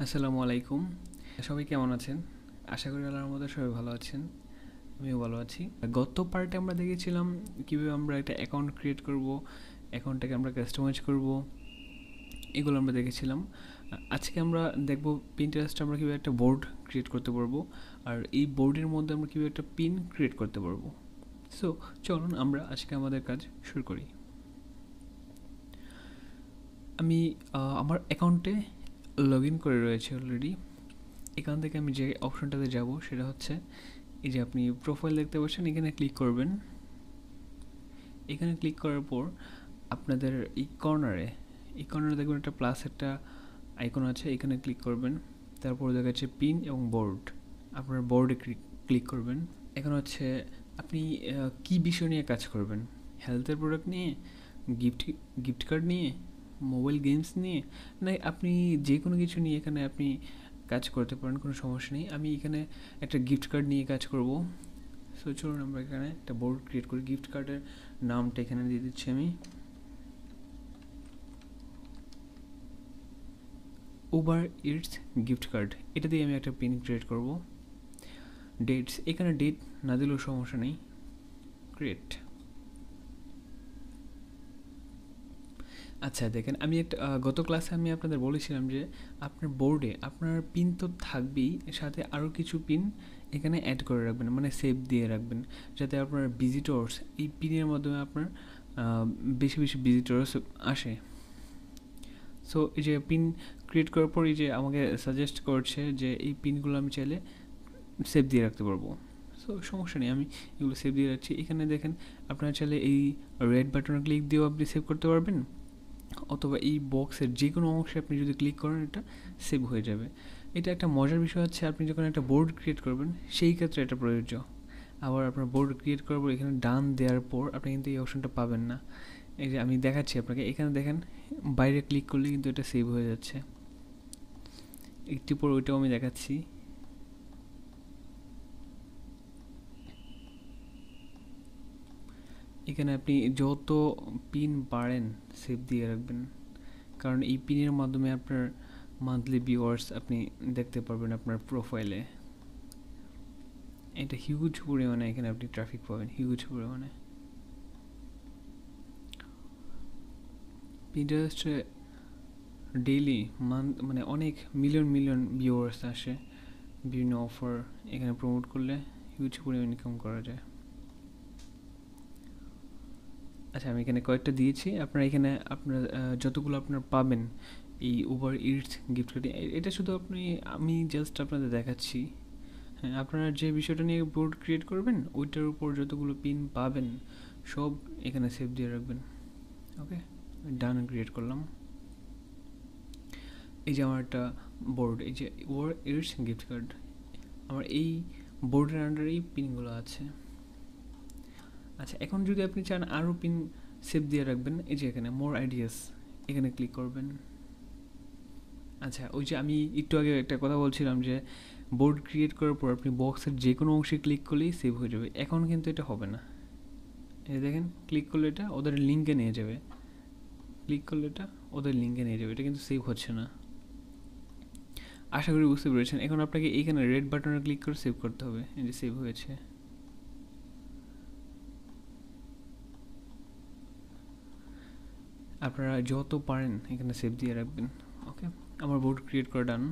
আসসালামু আলাইকুম। সবাই কেমন আছেন? আশা করি আল্লাহর রহমতে সবাই ভালো আছেন। আমিও ভালো আছি। গত পার্টে আমরা দেখেছিলাম কীভাবে আমরা একটা অ্যাকাউন্ট ক্রিয়েট করব, অ্যাকাউন্টটাকে আমরা কাস্টমাইজ করব, এগুলো আমরা দেখেছিলাম। আজকে আমরা দেখব পিন্টারেস্টে আমরা কীভাবে একটা বোর্ড ক্রিয়েট করতে পারবো, আর এই বোর্ডের মধ্যে আমরা কীভাবে একটা পিন ক্রিয়েট করতে পারবো। সো চলুন আমরা আজকে আমাদের কাজ শুরু করি। আমি আমার অ্যাকাউন্টে লগ ইন করে রয়েছে অলরেডি। এখান থেকে আমি যে অপশনটাতে যাব সেটা হচ্ছে এই যে আপনি প্রোফাইল দেখতে পাচ্ছেন, এখানে ক্লিক করবেন। এখানে ক্লিক করার পর আপনাদের এই কর্নারে দেখবেন একটা প্লাস একটা আইকন আছে, এখানে ক্লিক করবেন। তারপর দেখা যাচ্ছে পিন এবং বোর্ড, আপনার বোর্ডে ক্লিক করবেন। এখন হচ্ছে আপনি কি বিষয় নিয়ে কাজ করবেন, হেলথের প্রোডাক্ট নিয়ে, গিফট কার্ড নিয়ে, মোবাইল গেমস নিয়ে, না আপনি যে কোনো কিছু নিয়ে এখানে আপনি কাজ করতে পারেন, কোনো সমস্যা নেই। আমি এখানে একটা গিফট কার্ড নিয়ে কাজ করব। সো চলুন আমরা এখানে একটা বোর্ড ক্রিয়েট করি। গিফট কার্ডের নামটা এখানে দিয়ে দিচ্ছি আমি উবার ইটস গিফট কার্ড, এটা দিয়ে আমি একটা পিন ক্রিয়েট করব। ডেটস, এখানে ডেট না দিলেও সমস্যা নেই, ক্রিয়েট। আচ্ছা দেখেন, আমি একটা গত ক্লাসে আমি আপনাদের বলেছিলাম যে আপনার বোর্ডে আপনার পিন তো থাকবেই, সাথে আরও কিছু পিন এখানে অ্যাড করে রাখবেন, মানে সেভ দিয়ে রাখবেন, যাতে আপনার ভিজিটর্স এই পিনের মাধ্যমে আপনার বেশি বেশি ভিজিটর্স আসে। সো এই যে পিন ক্রিয়েট করার পর এই যে আমাকে সাজেস্ট করছে যে এই পিনগুলো আমি চাইলে সেভ দিয়ে রাখতে পারবো। সো সমস্যা নেই, আমি এগুলো সেভ দিয়ে রাখছি। এখানে দেখেন আপনারা চাইলে এই রেড বাটনে ক্লিক দিয়েও আপনি সেভ করতে পারবেন, অথবা এই বক্সের যে কোনো অংশে আপনি যদি ক্লিক করেন এটা সেভ হয়ে যাবে। এটা একটা মজার বিষয় হচ্ছে, আপনি যখন একটা বোর্ড ক্রিয়েট করবেন সেই ক্ষেত্রে এটা প্রযোজ্য। আবার আপনার বোর্ড ক্রিয়েট করার পর এখানে ডান দেওয়ার পর আপনি কিন্তু এই অপশনটা পাবেন না। এই যে আমি দেখাচ্ছি আপনাকে, এখানে দেখেন বাইরে ক্লিক করলে কিন্তু এটা সেভ হয়ে যাচ্ছে। একটু পর ওইটাও আমি দেখাচ্ছি। এখানে আপনি যত পিন পারেন সেভ দিয়ে রাখবেন, কারণ এই পিনের মাধ্যমে আপনার মান্থলি ভিউয়ার্স আপনি দেখতে পারবেন আপনার প্রোফাইলে। এটা হিউজ পরিমাণে এখানে আপনি ট্রাফিক পাবেন, হিউজ পরিমাণে। পিন্টারেস্টে ডেইলি মানে অনেক মিলিয়ন ভিউয়ার্স আসে, বিভিন্ন অফার এখানে প্রমোট করলে হিউজ পরিমাণ ইনকাম করা যায়। আচ্ছা আমি এখানে কয়েকটা দিয়েছি, আপনারা এখানে আপনার যতগুলো আপনার পাবেন এই উবার ইটস গিফট কার্ড, এটা শুধু আমি জাস্ট আপনাদের দেখাচ্ছি। হ্যাঁ, আপনারা যে বিষয়টা নিয়ে বোর্ড ক্রিয়েট করবেন ওইটার উপর যতগুলো পিন পাবেন সব এখানে সেভ দিয়ে রাখবেন। ওকে, ডান ক্রিয়েট করলাম। এই যে আমার একটা বোর্ড, এই যে উবার ইটস গিফট কার্ড, আমার এই বোর্ডের আন্ডারেই পিনগুলো আছে। আচ্ছা এখন যদি আপনি চান আরও পিন সেভ দিয়ে রাখবেন, এই যে এখানে মোর আইডিয়াস, এখানে ক্লিক করবেন। আচ্ছা ওই যে আমি একটু আগে একটা কথা বলছিলাম যে বোর্ড ক্রিয়েট করার পর আপনি বক্সের যে কোনো অংশে ক্লিক করলেই সেভ হয়ে যাবে, এখন কিন্তু এটা হবে না। এই দেখেন ক্লিক করলে এটা ওদের লিঙ্কে নিয়ে যাবে, ক্লিক করলে এটা ওদের লিঙ্কে নিয়ে যাবে, এটা কিন্তু সেভ হচ্ছে না। আশা করি বুঝতে পেরেছেন। এখন আপনাকে এইখানে রেড বাটনে ক্লিক করে সেভ করতে হবে। এই যে সেভ হয়েছে। আপনারা যত পারেন এখানে সেভ দিয়ে রাখবেন। ওকে, আমার বোর্ড ক্রিয়েট করা ডান।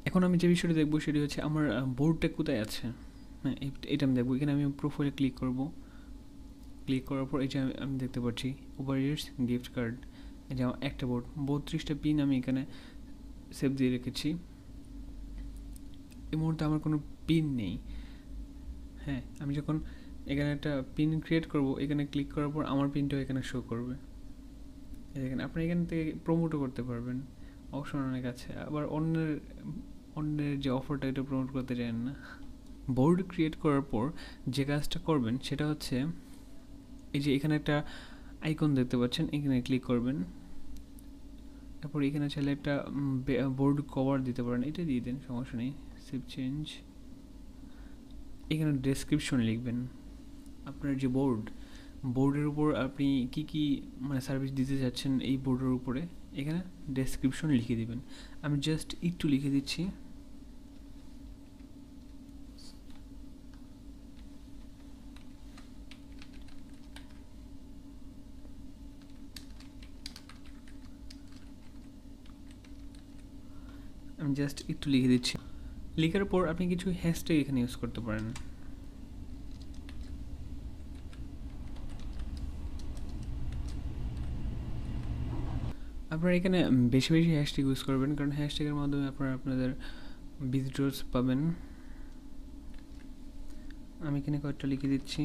এখন আমি যে বিষয়টা দেখবো সেটি হচ্ছে আমার বোর্ডটা কোথায় আছে। হ্যাঁ, এটা আমি দেখবো। এখানে আমি প্রোফাইলে ক্লিক করব। ক্লিক করার পর এই যে আমি দেখতে পাচ্ছি উবার ইটস গিফট কার্ড, এই যে আমার একটা বোর্ড 32টা পিন আমি এখানে সেভ দিয়ে রেখেছি। এই মুহূর্তে আমার কোনো পিন নেই। হ্যাঁ, আমি যখন এখানে একটা পিন ক্রিয়েট করব, এখানে ক্লিক করার পর আমার পিনটাও এখানে শো করবে। দেখেন আপনি এখান থেকে প্রমোটও করতে পারবেন, অপশন অনেক আছে। আবার অন্যের যে অফারটা এটা প্রমোট করতে চান না। বোর্ড ক্রিয়েট করার পর যে কাজটা করবেন সেটা হচ্ছে এই যে এখানে একটা আইকন দেখতে পাচ্ছেন, এখানে ক্লিক করবেন। তারপর এখানে চাইলে একটা বোর্ড কভার দিতে পারেন, এটা দিয়ে দেন, সমস্যা নেই। Save change. এখানে ডেসক্রিপশন লিখবেন আপনার যে বোর্ডের উপর আপনি কি কি মানে সার্ভিস দিতে যাচ্ছেন এই বোর্ডের উপরে, এখানে ডেসক্রিপশন লিখে দিবেন। আমি জাস্ট একটু লিখে দিচ্ছি। আমি জাস্ট একটু লিখে দিচ্ছি। লেখার পর আপনি কিছু হ্যাশট্যাগ এখানে ইউজ করতে পারেন। আপনারা এখানে বেশি বেশি হ্যাশট্যাগ ইউজ করবেন, কারণ হ্যাশট্যাগের মাধ্যমে আপনারা আপনাদের ভিজিটর্স পাবেন। আমি এখানে কয়েকটা লিখে দিচ্ছি।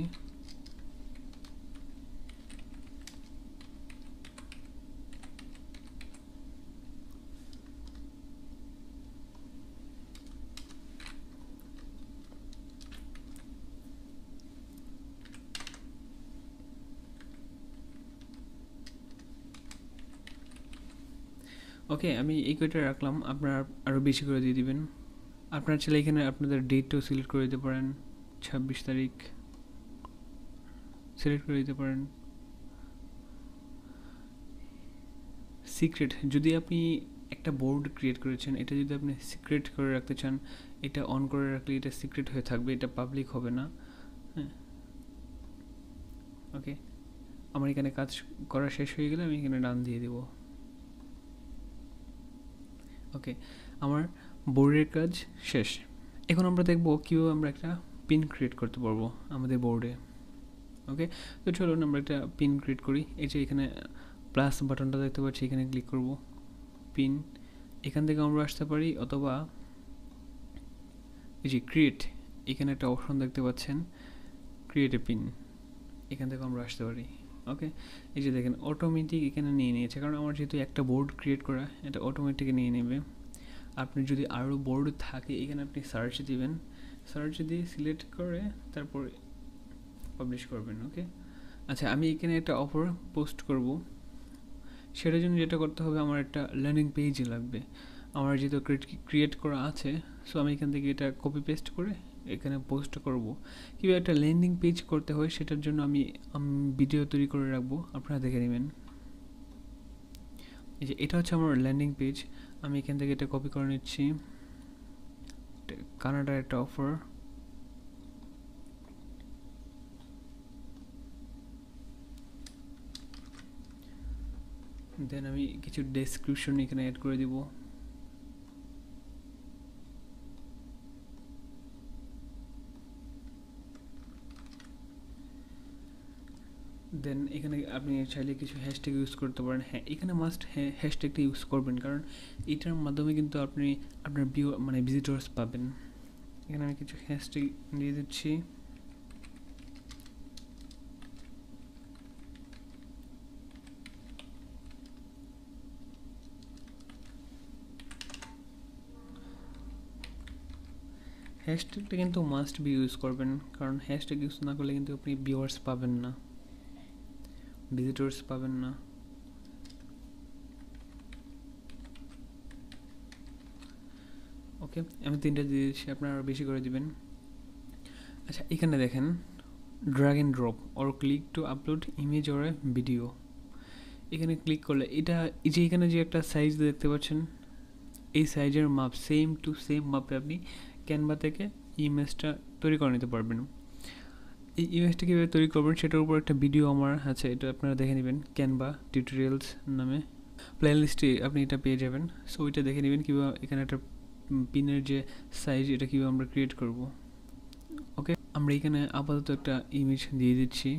ওকে, আমি এই কয়টা রাখলাম, আপনারা আরও বেশি করে দিয়ে দিবেন। আপনারা চাইলে এখানে আপনাদের ডেটটাও সিলেক্ট করে দিতে পারেন, 26 তারিখ সিলেক্ট করে দিতে পারেন। সিক্রেট, যদি আপনি একটা বোর্ড ক্রিয়েট করেছেন, এটা যদি আপনি সিক্রেট করে রাখতে চান, এটা অন করে রাখলে এটা সিক্রেট হয়ে থাকবে, এটা পাবলিক হবে না। হ্যাঁ, ওকে, আমার এখানে কাজ করা শেষ হয়ে গেলে আমি এখানে ডান দিয়ে দেব। ওকে, আমার বোর্ডের কাজ শেষ। এখন আমরা দেখব কীভাবে আমরা একটা পিন ক্রিয়েট করতে পারবো আমাদের বোর্ডে। ওকে, তো চলুন আমরা একটা পিন ক্রিয়েট করি। এই যে এখানে প্লাস বাটনটা দেখতে পাচ্ছি, এখানে ক্লিক করব, পিন, এখান থেকে আমরা আসতে পারি, অথবা এই যে ক্রিয়েট, এখানে একটা অপশন দেখতে পাচ্ছেন, ক্রিয়েট এ পিন, এখান থেকে আমরা আসতে পারি। ওকে, এই যে দেখেন অটোমেটিক এখানে নিয়ে নিয়েছে, কারণ আমার যেহেতু একটা বোর্ড ক্রিয়েট করা, এটা অটোমেটিক নিয়ে নেবে। আপনি যদি আরও বোর্ড থাকে, এখানে আপনি সার্চ দিবেন, সার্চ দিয়ে সিলেক্ট করে তারপর পাবলিশ করবেন। ওকে, আচ্ছা, আমি এখানে একটা অফার পোস্ট করব, সেটার জন্য যেটা করতে হবে, আমার একটা ল্যান্ডিং পেজ লাগবে। আমার যেহেতু ক্রিয়েট করা আছে, সো আমি এখান থেকে এটা কপি পেস্ট করে এখানে পোস্ট করব। কীভাবে একটা ল্যান্ডিং পেজ করতে হয় সেটার জন্য আমি ভিডিও তৈরি করে রাখবো, আপনারা দেখে নেবেন। এই যে এটা হচ্ছে আমার ল্যান্ডিং পেজ, আমি এখান থেকে এটা কপি করে নিচ্ছি, কানাডার একটা অফার। দেন আমি কিছু ডেসক্রিপশন এখানে অ্যাড করে দিব। দেন এখানে আপনি চাইলে কিছু হ্যাশট্যাগ ইউজ করতে পারেন। হ্যাঁ, এখানে মাস্ট হ্যাশট্যাগটা ইউজ করবেন, কারণ এটার মাধ্যমে কিন্তু আপনি আপনার ভিজিটর্স পাবেন। এখানে আমি কিছু হ্যাশট্যাগ দিয়ে দিচ্ছি। হ্যাশট্যাগটা কিন্তু মাস্ট বি ইউজ করবেন, কারণ হ্যাশট্যাগ ইউজ না করলে কিন্তু আপনি ভিউয়ার্স পাবেন না, ভিজিটর্স পাবেন না। ওকে, আমি 3টা দিয়ে দিচ্ছি, আপনারা আরও বেশি করে দিবেন। আচ্ছা, এখানে দেখেন drag and drop or click to upload image or a video, এখানে ক্লিক করলে এটা, এই যে এখানে যে একটা সাইজ দেখতে পাচ্ছেন, এই সাইজের মাপ সেম টু সেম মাপে আপনি ক্যানভা থেকে ইমেজটা তৈরি করে নিতে পারবেন। এই ইমেজটা কীভাবে তৈরি করবেন সেটার উপর একটা ভিডিও আমার আছে, এটা আপনারা দেখে নেবেন, ক্যানভা টিউটোরিয়ালস নামে প্লেলিস্টে আপনি এটা পেয়ে যাবেন। সো ওইটা দেখে নেবেন কীভাবে এখানে একটা পিনের যে সাইজ, এটা কীভাবে আমরা ক্রিয়েট করব। ওকে, আমরা এখানে আপাতত একটা ইমেজ দিয়ে দিচ্ছি।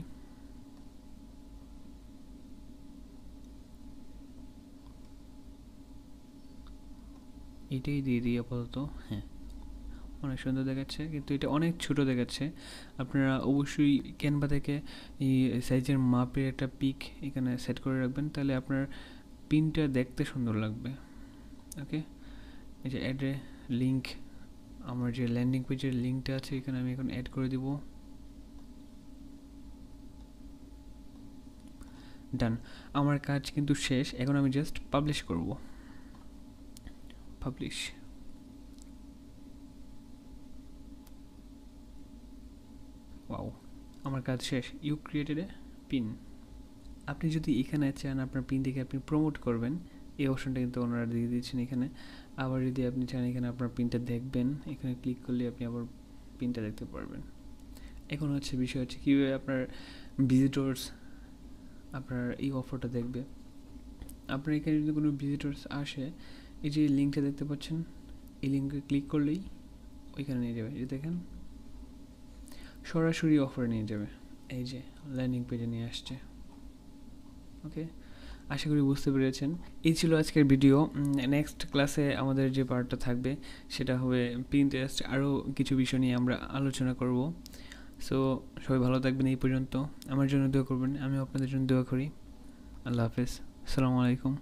এটাই দিয়ে দিই আপাতত। হ্যাঁ, অনেক সুন্দর দেখাচ্ছে, কিন্তু এটা অনেক ছোট দেখাচ্ছে। আপনারা অবশ্যই ক্যানভা থেকে এই সাইজের মাপের একটা পিক এখানে সেট করে রাখবেন, তাহলে আপনার পিনটা দেখতে সুন্দর লাগবে। ওকে, এই যে অ্যাড এ লিঙ্ক, আমার যে ল্যান্ডিং পেজের লিঙ্কটা আছে এখানে আমি এখন অ্যাড করে দিব। ডান, আমার কাজ কিন্তু শেষ, এখন আমি জাস্ট পাবলিশ করব। পাবলিশ, ওয়াও, আমার কাজ শেষ। You created a pin. আপনি যদি এখানে চান আপনার পিন থেকে আপনি প্রমোট করবেন, এই অপশনটা কিন্তু ওনারা দিয়ে দিচ্ছেন এখানে। আবার যদি আপনি চান এখানে আপনার পিনটা দেখবেন, এখানে ক্লিক করলে আপনি আবার পিনটা দেখতে পারবেন। এখন হচ্ছে বিষয় হচ্ছে কীভাবে আপনার ভিজিটর্স আপনার এই অফারটা দেখবে। আপনার এখানে যদি কোনো ভিজিটর্স আসে, এই যে লিঙ্কটা দেখতে পাচ্ছেন, এই লিঙ্কে ক্লিক করলেই ওইখানে নিয়ে যাবে। এই দেখেন সরাসরি অফারে নিয়ে যাবে, এই যে ল্যান্ডিং পেজে নিয়ে আসছে। ওকে, আশা করি বুঝতে পেরেছেন। এই ছিল আজকের ভিডিও। নেক্সট ক্লাসে আমাদের যে পার্টটা থাকবে সেটা হবে পিন্টারেস্ট, আরও কিছু বিষয় নিয়ে আমরা আলোচনা করব। সো সবাই ভালো থাকবেন। এই পর্যন্ত আমার জন্য দোয়া করবেন, আমি আপনাদের জন্য দোয়া করি। আল্লাহ হাফেজ, আসসালামু আলাইকুম।